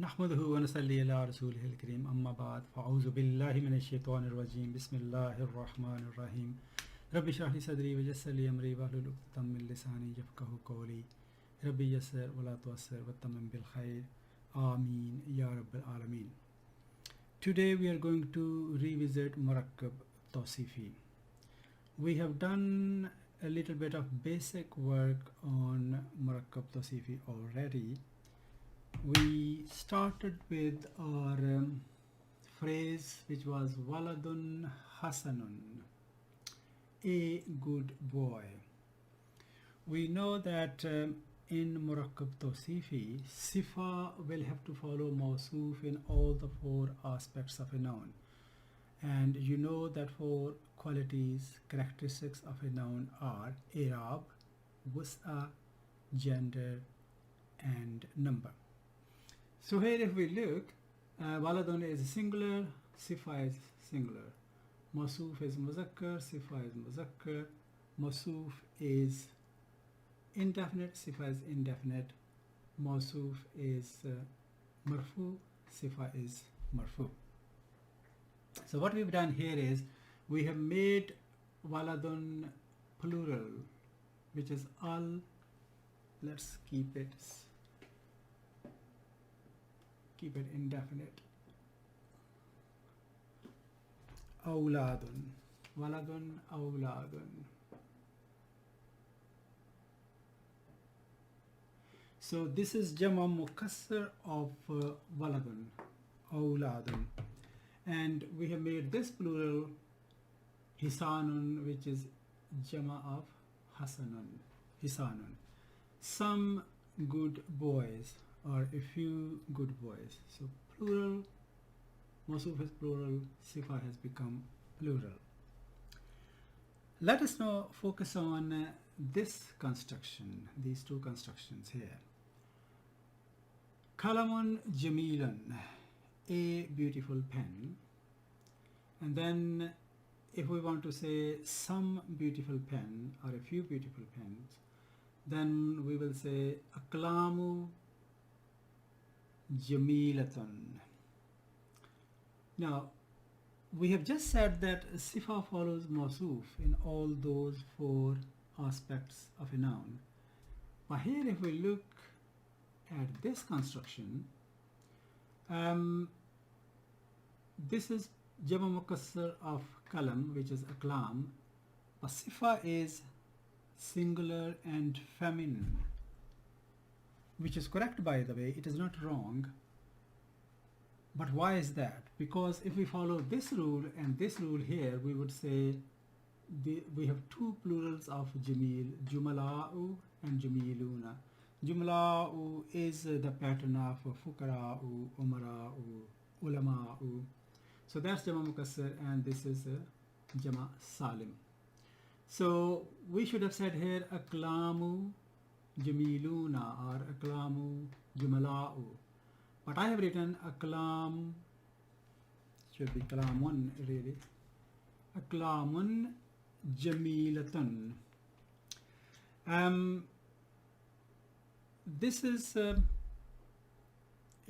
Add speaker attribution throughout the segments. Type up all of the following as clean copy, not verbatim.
Speaker 1: नहमदुहु व नसल्ली अला रसूलिहिल करीम अम्मा बाद फ़अऊज़ु बिल्लाहि मिनश शैतानिर रजीम बिस्मिल्लाहिर रहमानिर रहीम रब्बि इश्रह ली सदरी व यस्सिर ली अमरी वहलुल उक़दतम मिन लिसानी यफ़क़हू क़ौली रब्बि यस्सिर व ला तुअस्सिर वतम्मिम बिल खैर आमीन या रब्बल आलमीन. Today we are going to revisit Murakkab Tawsifi. We have done a little bit of basic work on Murakkab Tawsifi already. We started with our phrase which was Waladun Hasanun, a good boy. We know that in Murakkab Tawsifi, Sifa will have to follow Mawsuf in all the four aspects of a noun. And you know that four qualities, characteristics of a noun are I'rab, Wus'a, gender, and number. So here if we look, Waladun is singular, Sifa is singular. Mawsuf is Muzakkar, Sifa is Muzakkar. Mawsuf is indefinite, Sifa is indefinite. Mawsuf is Marfu, Sifa is Marfu. So what we've done here is we have made Waladun plural, which is al. Let's keep it indefinite. Awladun, Waladun, Awladun. So this is Jama Mukassar of Waladun, Awladun. And we have made this plural Hisanun, which is Jama of Hasanun, Hisanun. Some good boys, or a few good boys. So plural, Mawsuf is plural, Sifa has become plural. Let us now focus on this construction, these two constructions here. Kalamun Jamilun, a beautiful pen. And then if we want to say some beautiful pen or a few beautiful pens, then we will say Aklamu Jamilatun. Now we have just said that Sifa follows Mawsuf in all those four aspects of a noun. But here if we look at this construction, this is Jama Mukassar of Kalam, which is Aklam. But Sifa is singular and feminine, which is correct, by the way. It is not wrong. But why is that? Because if we follow this rule and this rule here, we would say we have two plurals of Jamil, Jumala'u and Jamiluna. Jumala'u is the pattern of Fukara'u, Umara'u, Ulama'u. So that's Jama Mukassar, and this is Jama Salim. So we should have said here Aklamu Jamiluna or Aklamu Jumala'u. But I have written Aklam, should be Kalamun really. Aklamun Jamilatun. This is a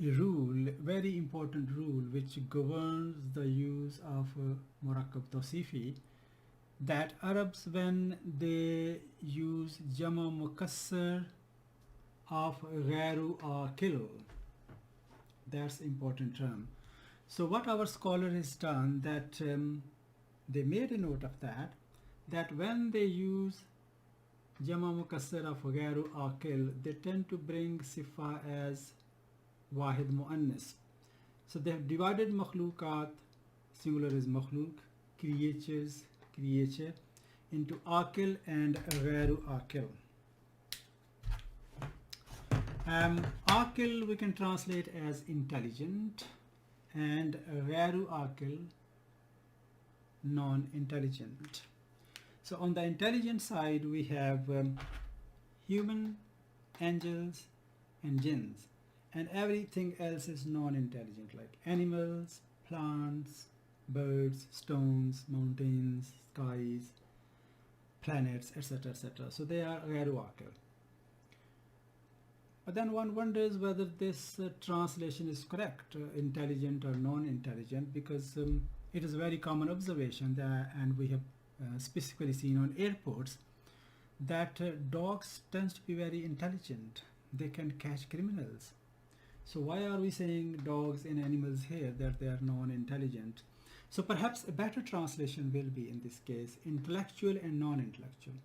Speaker 1: rule, very important rule, which governs the use of Murakkab Tawsifi, that Arabs, when they use Jama Mukassar of Ghairu Akil, that's important term. So what our scholar has done, that they made a note of that when they use Jama Mukassar of Ghairu Akil, they tend to bring Sifa as Wahid Mu'annas. So they have divided Makhlukat, singular is Makhluk, creatures, creature, into Akil and Ghairu Akil. Akil we can translate as intelligent, and Ghairu Akil non-intelligent. So on the intelligent side we have human, angels and jinns, and everything else is non-intelligent, like animals, plants, birds, stones, mountains, skies, planets, etc., etc. So they are Ghairu Akil. But then one wonders whether this translation is correct, intelligent or non-intelligent, because it is a very common observation that, and we have specifically seen on airports, that dogs tend to be very intelligent. They can catch criminals. So why are we saying dogs and animals here that they are non-intelligent? So perhaps a better translation will be, in this case, intellectual and non-intellectual.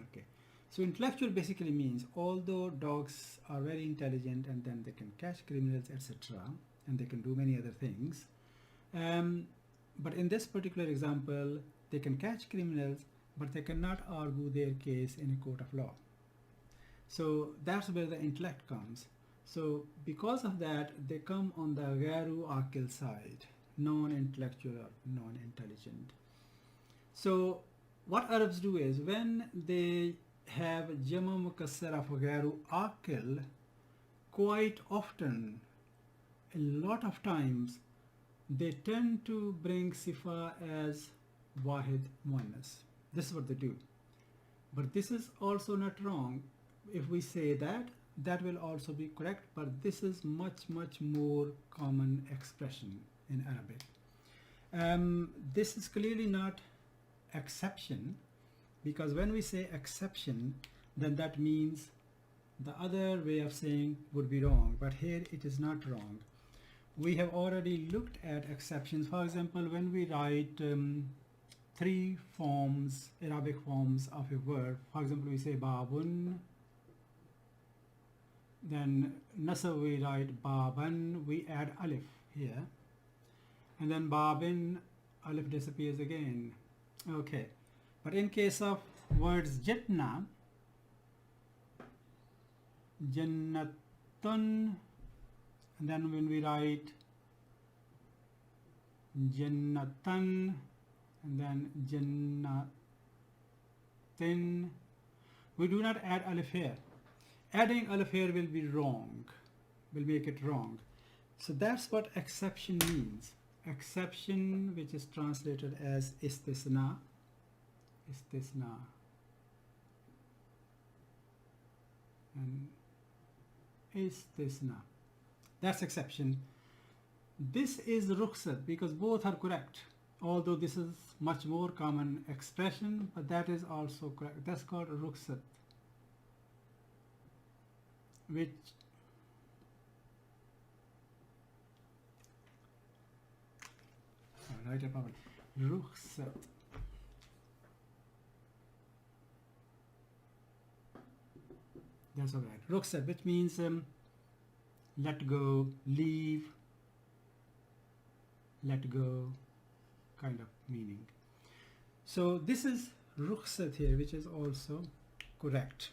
Speaker 1: Okay. So intellectual basically means although dogs are very intelligent and then they can catch criminals, etc., and they can do many other things, but in this particular example, they can catch criminals, but they cannot argue their case in a court of law. So that's where the intellect comes. So because of that, they come on the gharu aqil side, non-intellectual or non-intelligent. So what Arabs do is, when they have jama mukassar of gharu aqil, quite often, a lot of times, they tend to bring sifa as wahid muannas. This is what they do. But this is also not wrong. If we say that, that will also be correct, but this is much more common expression in Arabic. This is clearly not exception, because when we say exception, then that means the other way of saying would be wrong, but here it is not wrong. We have already looked at exceptions. For example, when we write three forms, Arabic forms of a verb, for example, we say babun, then nasab we write baban, we add alif here, and then babin, alif disappears again. Okay, but in case of words jitna, jannatun, and then when we write jannatan, and then jannatin, we do not add alif here. Adding alif here will be wrong, will make it wrong. So that's what exception means. Exception, which is translated as istisna, and istisna. That's exception. This is rukhsat, because both are correct, although this is much more common expression, but that is also correct. That's called rukhsat, which write it properly. Rukhsat. That's all right. Rukhsat, which means let go, leave, let go, kind of meaning. So this is rukhsat here, which is also correct.